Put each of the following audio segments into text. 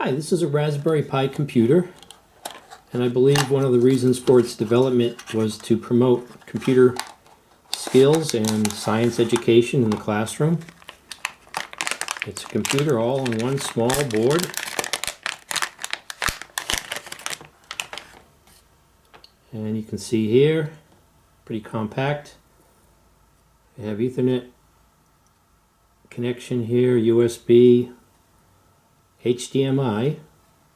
Hi, this is a Raspberry Pi computer, and I believe one of the reasons for its development was to promote computer skills and science education in the classroom. It's a computer all on one small board. And you can see here, pretty compact. We have Ethernet connection here, USB, HDMI,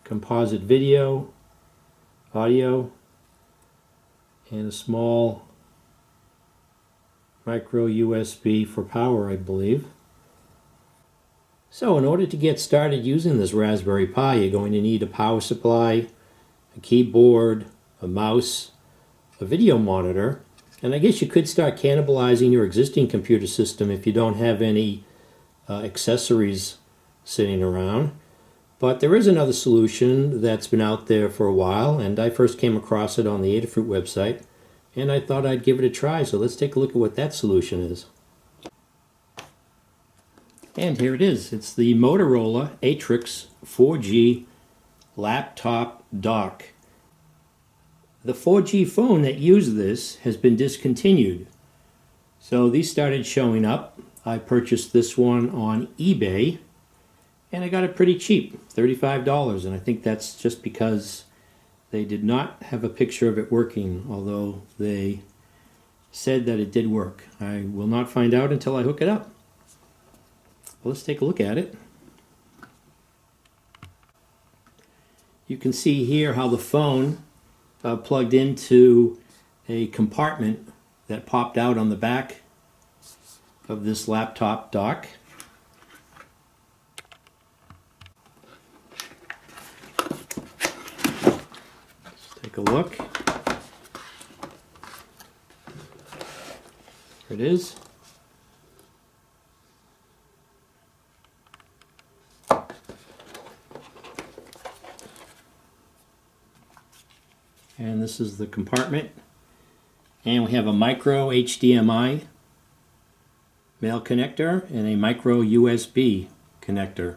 composite video, audio, and a small micro USB for power, I believe. So in order to get started using this Raspberry Pi, you're going to need a power supply, a keyboard, a mouse, a video monitor, and I guess you could start cannibalizing your existing computer system if you don't have any accessories sitting around. But there is another solution that's been out there for a while, and I first came across it on the Adafruit website, and I thought I'd give it a try. So let's take a look at what that solution is. And here it is. It's the Motorola Atrix 4G Laptop Dock. The 4G phone that used this has been discontinued. So these started showing up. I purchased this one on eBay, and I got it pretty cheap, $35, and I think that's just because they did not have a picture of it working, although they said that it did work. I will not find out until I hook it up. Well, let's take a look at it. You can see here how the phone plugged into a compartment that popped out on the back of this laptop dock. Take a look. There it is. And this is the compartment. And we have a micro HDMI male connector and a micro USB connector.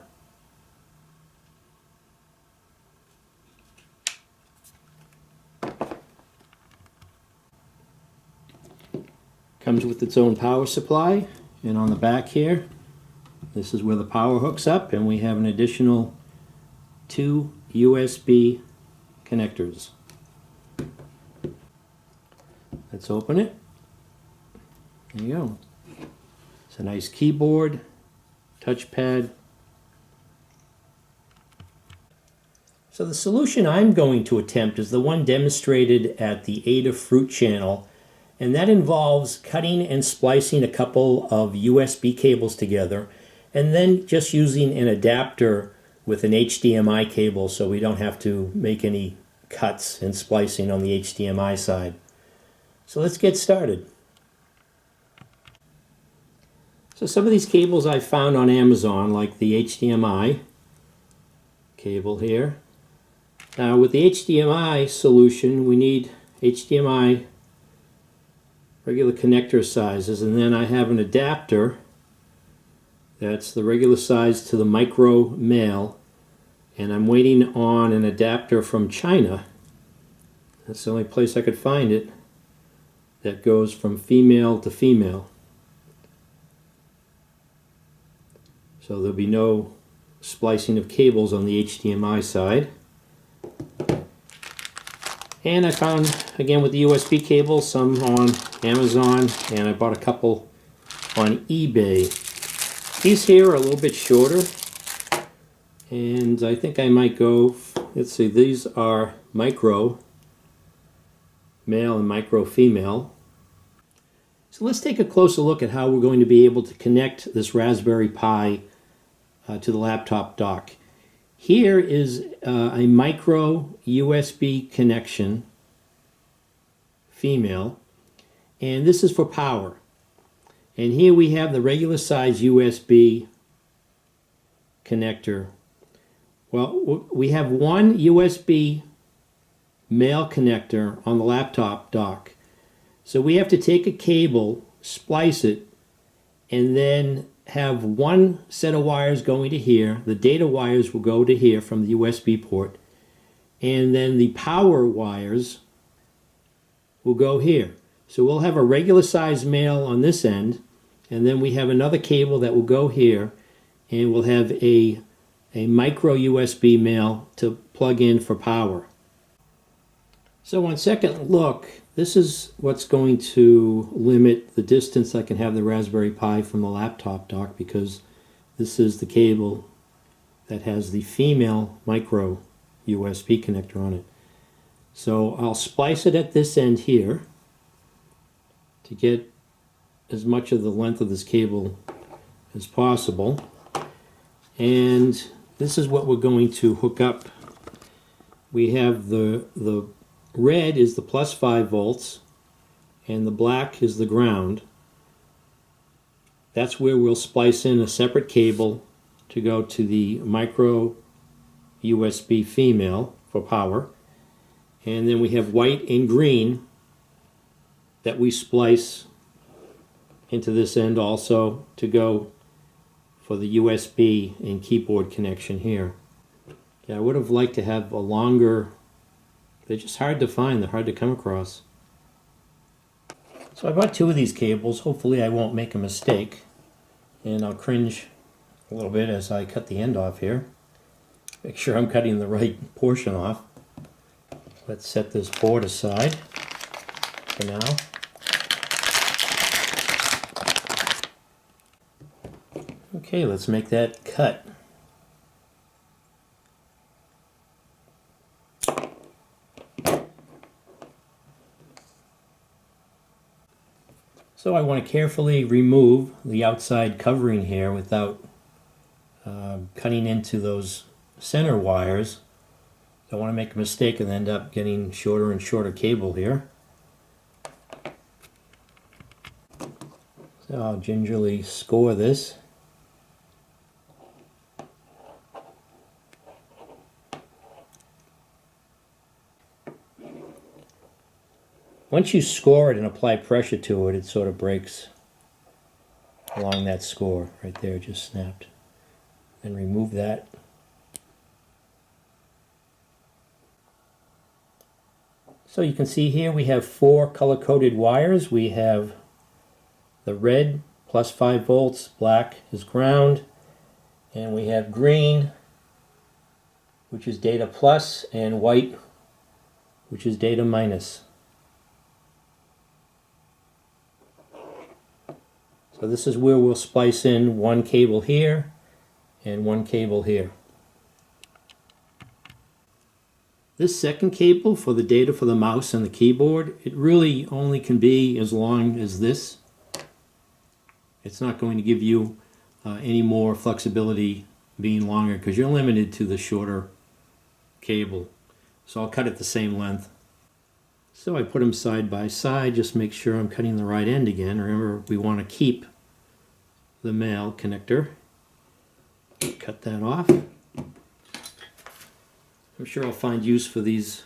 Comes with its own power supply, and on the back here, this is where the power hooks up, and we have an additional 2 USB connectors. Let's open it. There you go. It's a nice keyboard, touchpad. So the solution I'm going to attempt is the one demonstrated at the Adafruit channel, and that involves cutting and splicing a couple of USB cables together and then just using an adapter with an HDMI cable so we don't have to make any cuts and splicing on the HDMI side. So let's get started. So some of these cables I found on Amazon, like the HDMI cable here. Now with the HDMI solution, we need HDMI regular connector sizes, and then I have an adapter that's the regular size to the micro male, and I'm waiting on an adapter from China. That's the only place I could find it that goes from female to female. So there'll be no splicing of cables on the HDMI side. And I found, again with the USB cables, some on Amazon, and I bought a couple on eBay. These here are a little bit shorter, and I think I might go, let's see, these are micro male and micro female. So let's take a closer look at how we're going to be able to connect this Raspberry Pi to the laptop dock. Here is a micro USB connection, female, and this is for power. And here we have the regular size USB connector. Well, we have one USB male connector on the laptop dock. So we have to take a cable, splice it, and then have one set of wires going to here. The data wires will go to here from the USB port. And then the power wires will go here. So we'll have a regular size male on this end, and then we have another cable that will go here, and we'll have a micro USB male to plug in for power. So on second look, this is what's going to limit the distance I can have the Raspberry Pi from the laptop dock, because this is the cable that has the female micro USB connector on it. So I'll splice it at this end here to get as much of the length of this cable as possible. And this is what we're going to hook up. We have the red is the plus 5 volts and the black is the ground. That's where we'll splice in a separate cable to go to the micro USB female for power. And then we have white and green that we splice into this end also to go for the USB and keyboard connection here. Yeah, I would have liked to have a longer, they're just hard to find, they're hard to come across. So I bought 2 of these cables. Hopefully I won't make a mistake, and I'll cringe a little bit as I cut the end off here. Make sure I'm cutting the right portion off. Let's set this board aside for now. Okay, let's make that cut. So I want to carefully remove the outside covering here without cutting into those center wires. Don't want to make a mistake and end up getting shorter and shorter cable here. So I'll gingerly score this. Once you score it and apply pressure to it, it sort of breaks along that score right there, just snapped. And remove that. So you can see here we have 4 color-coded wires. We have the red plus 5 volts, black is ground, and we have green, which is data plus, and white, which is data minus. So this is where we'll splice in 1 cable here and 1 cable here. This second cable for the data for the mouse and the keyboard, it really only can be as long as this. It's not going to give you any more flexibility being longer, because you're limited to the shorter cable. So I'll cut it the same length. So I put them side by side, just make sure I'm cutting the right end again. Remember, we want to keep the male connector. Cut that off. I'm sure I'll find use for these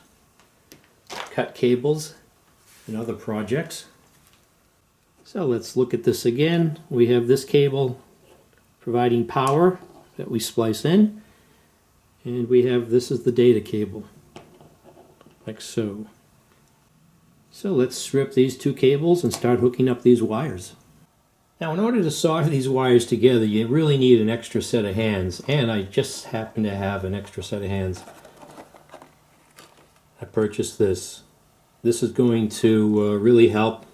cut cables in other projects. So let's look at this again. We have this cable providing power that we splice in, and we have, this is the data cable, like so. So let's strip these 2 cables and start hooking up these wires. Now, in order to solder these wires together, you really need an extra set of hands, and I just happen to have an extra set of hands. I purchased this. This is going to really help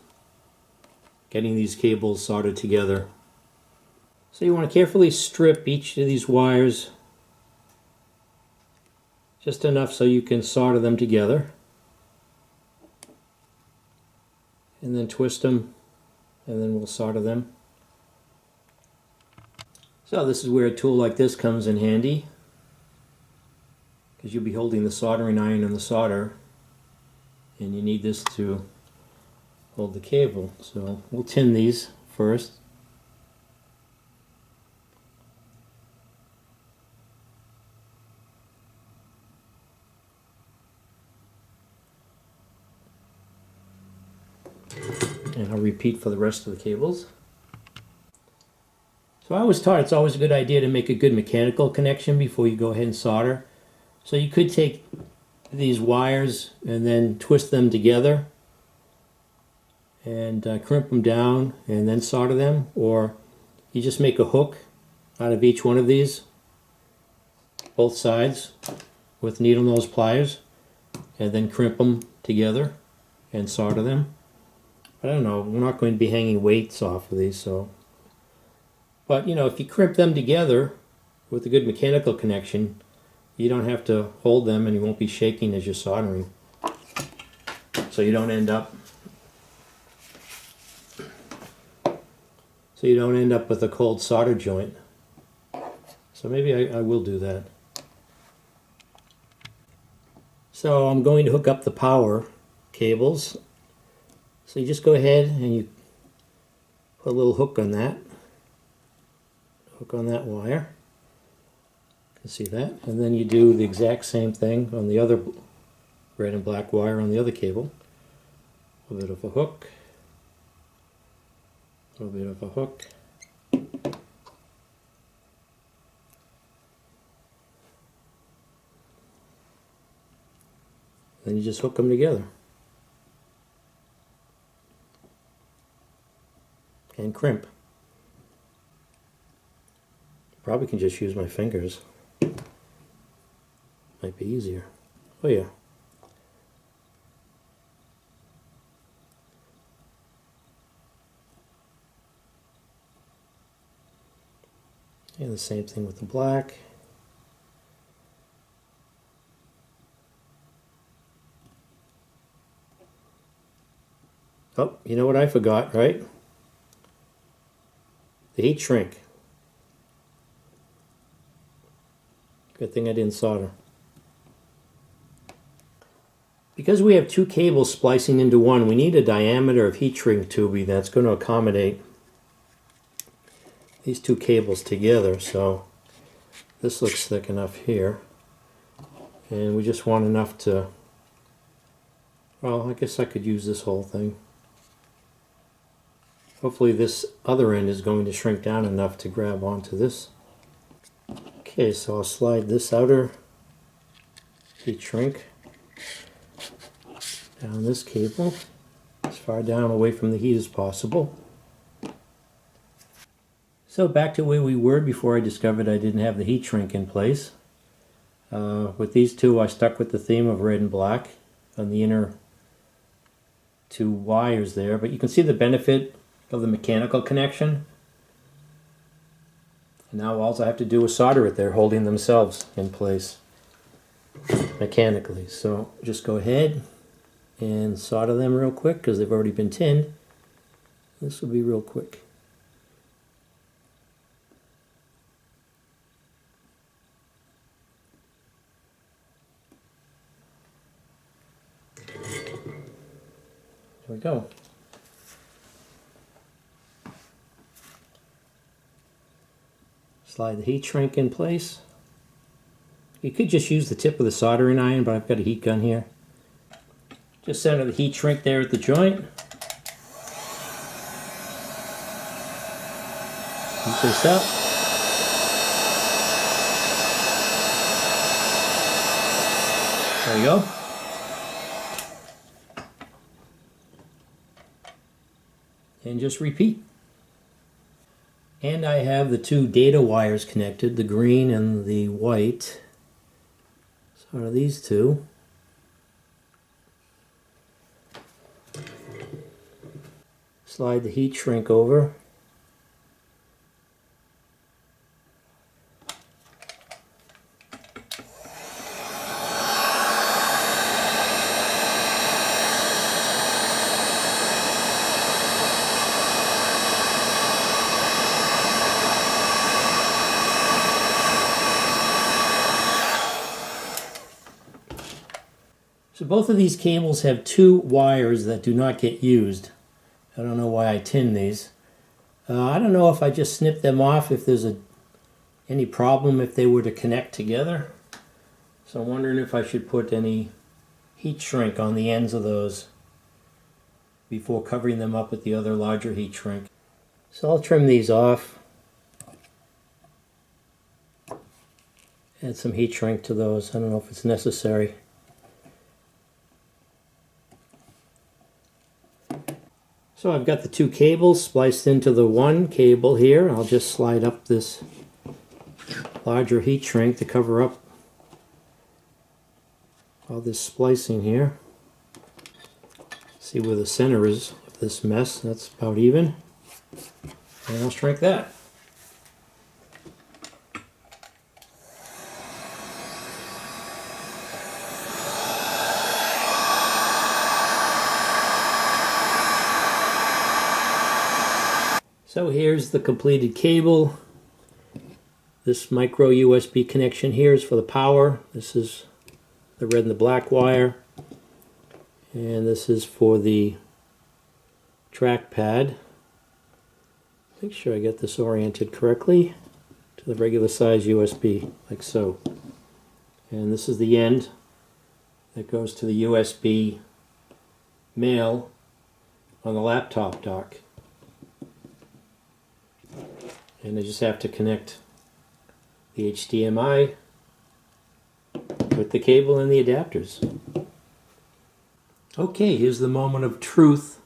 getting these cables soldered together. So you want to carefully strip each of these wires, just enough so you can solder them together, and then twist them, and then we'll solder them. So this is where a tool like this comes in handy, because you'll be holding the soldering iron and the solder, and you need this to hold the cable. So we'll tin these first. And I'll repeat for the rest of the cables. So I was taught it's always a good idea to make a good mechanical connection before you go ahead and solder. So you could take these wires and then twist them together and crimp them down and then solder them, or you just make a hook out of each one of these, both sides, with needle nose pliers, and then crimp them together and solder them. I don't know, we're not going to be hanging weights off of these, so. But you know, if you crimp them together with a good mechanical connection, you don't have to hold them and you won't be shaking as you're soldering. So you don't end up with a cold solder joint. So maybe I will do that. So I'm going to hook up the power cables. So you just go ahead and you put a little hook on that. Hook on that wire. You can see that. And then you do the exact same thing on the other red and black wire on the other cable. A little bit of a hook. A little bit of a hook. Then you just hook them together. And crimp. Probably can just use my fingers. Might be easier. Oh yeah. And the same thing with the black. Oh, you know what I forgot, right? The heat shrink. Good thing I didn't solder. Because we have two cables splicing into one, we need a diameter of heat shrink tubing that's going to accommodate these two cables together. So this looks thick enough here. And we just want enough to, well, I guess I could use this whole thing. Hopefully this other end is going to shrink down enough to grab onto this. Okay, so I'll slide this outer heat shrink down this cable as far down away from the heat as possible. So back to where we were before I discovered I didn't have the heat shrink in place. With these two I stuck with the theme of red and black on the inner two wires there, but you can see the benefit of the mechanical connection. And now all I have to do is solder it there, holding themselves in place mechanically. So just go ahead and solder them real quick because they've already been tinned. This will be real quick. There we go. Slide the heat shrink in place. You could just use the tip of the soldering iron, but I've got a heat gun here. Just center the heat shrink there at the joint. Heat this up. There you go. And just repeat. And I have the two data wires connected, the green and the white. So are these two. Slide the heat shrink over. So both of these cables have two wires that do not get used. I don't know why I tin these. I don't know if I just snip them off if there's any problem if they were to connect together. So I'm wondering if I should put any heat shrink on the ends of those before covering them up with the other larger heat shrink. So I'll trim these off. Add some heat shrink to those. I don't know if it's necessary. So I've got the two cables spliced into the one cable here. I'll just slide up this larger heat shrink to cover up all this splicing here. See where the center is of this mess. That's about even. And I'll shrink that. So here's the completed cable. This micro USB connection here is for the power. This is the red and the black wire. And this is for the trackpad. Make sure I get this oriented correctly to the regular size USB, like so. And this is the end that goes to the USB male on the laptop dock. And I just have to connect the HDMI with the cable and the adapters. Okay, here's the moment of truth.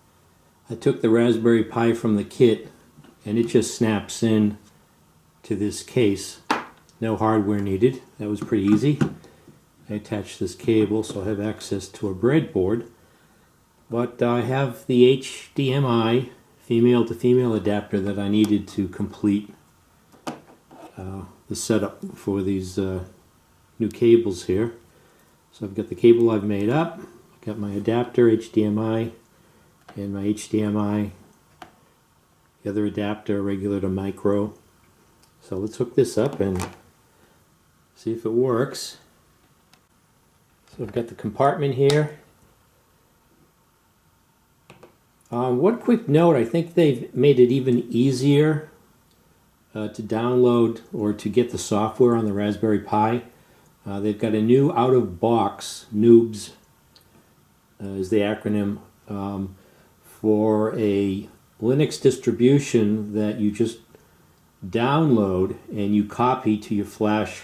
I took the Raspberry Pi from the kit and it just snaps in to this case. No hardware needed. That was pretty easy. I attached this cable so I have access to a breadboard. But I have the HDMI female to female adapter that I needed to complete the setup for these new cables here. So I've got the cable I've made up, I've got my adapter, HDMI, and my HDMI, the other adapter, regular to micro. So let's hook this up and see if it works. So I've got the compartment here. One quick note, I think they've made it even easier to download or to get the software on the Raspberry Pi. They've got a new out-of-box, NOOBS is the acronym, for a Linux distribution that you just download and you copy to your flash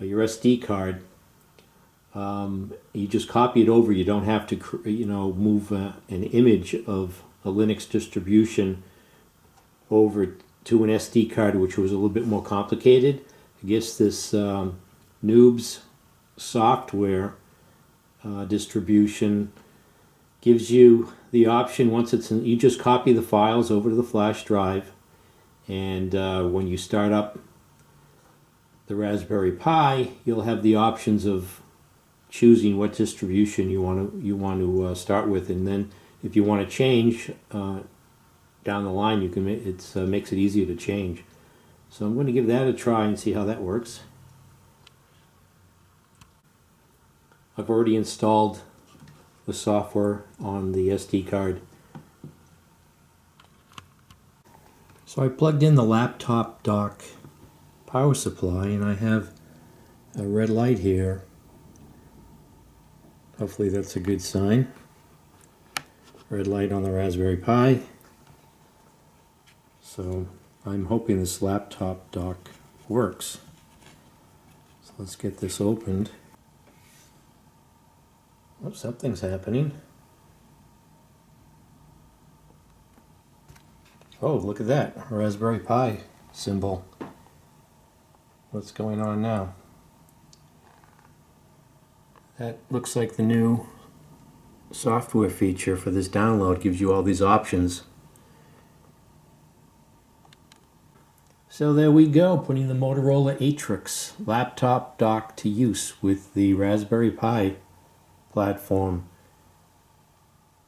or your SD card. You just copy it over. You don't have to, move an image of a Linux distribution over to an SD card, which was a little bit more complicated. I guess this NOOBS software distribution gives you the option, once it's in, you just copy the files over to the flash drive, and when you start up the Raspberry Pi, you'll have the options of choosing what distribution you want to start with, and then if you want to change down the line, you can. It makes it easier to change. So I'm going to give that a try and see how that works. I've already installed the software on the SD card. So I plugged in the laptop dock power supply, and I have a red light here. Hopefully that's a good sign. Red light on the Raspberry Pi. So I'm hoping this laptop dock works. So let's get this opened. Oh, something's happening. Oh, look at that. Raspberry Pi symbol. What's going on now? That looks like the new software feature for this download. Gives you all these options. So there we go, putting the Motorola Atrix Laptop dock to use with the Raspberry Pi platform.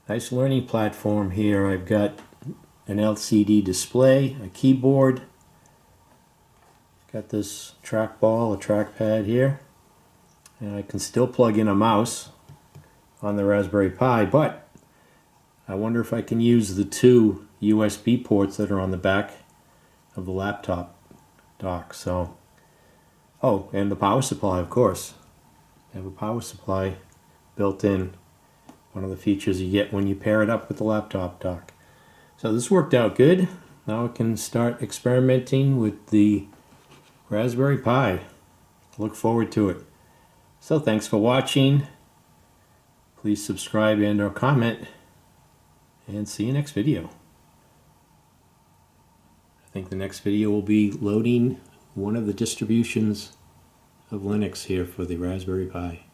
Nice learning platform here. I've got an LCD display, a keyboard, got this trackball, a trackpad here, and I can still plug in a mouse on the Raspberry Pi, but I wonder if I can use the two USB ports that are on the back of the laptop dock. So, oh, and the power supply, of course. I have a power supply built in, one of the features you get when you pair it up with the laptop dock. So this worked out good. Now I can start experimenting with the Raspberry Pi. look forward to it. So thanks for watching. Please subscribe and or comment, and see you next video. I think the next video will be loading one of the distributions of Linux here for the Raspberry Pi.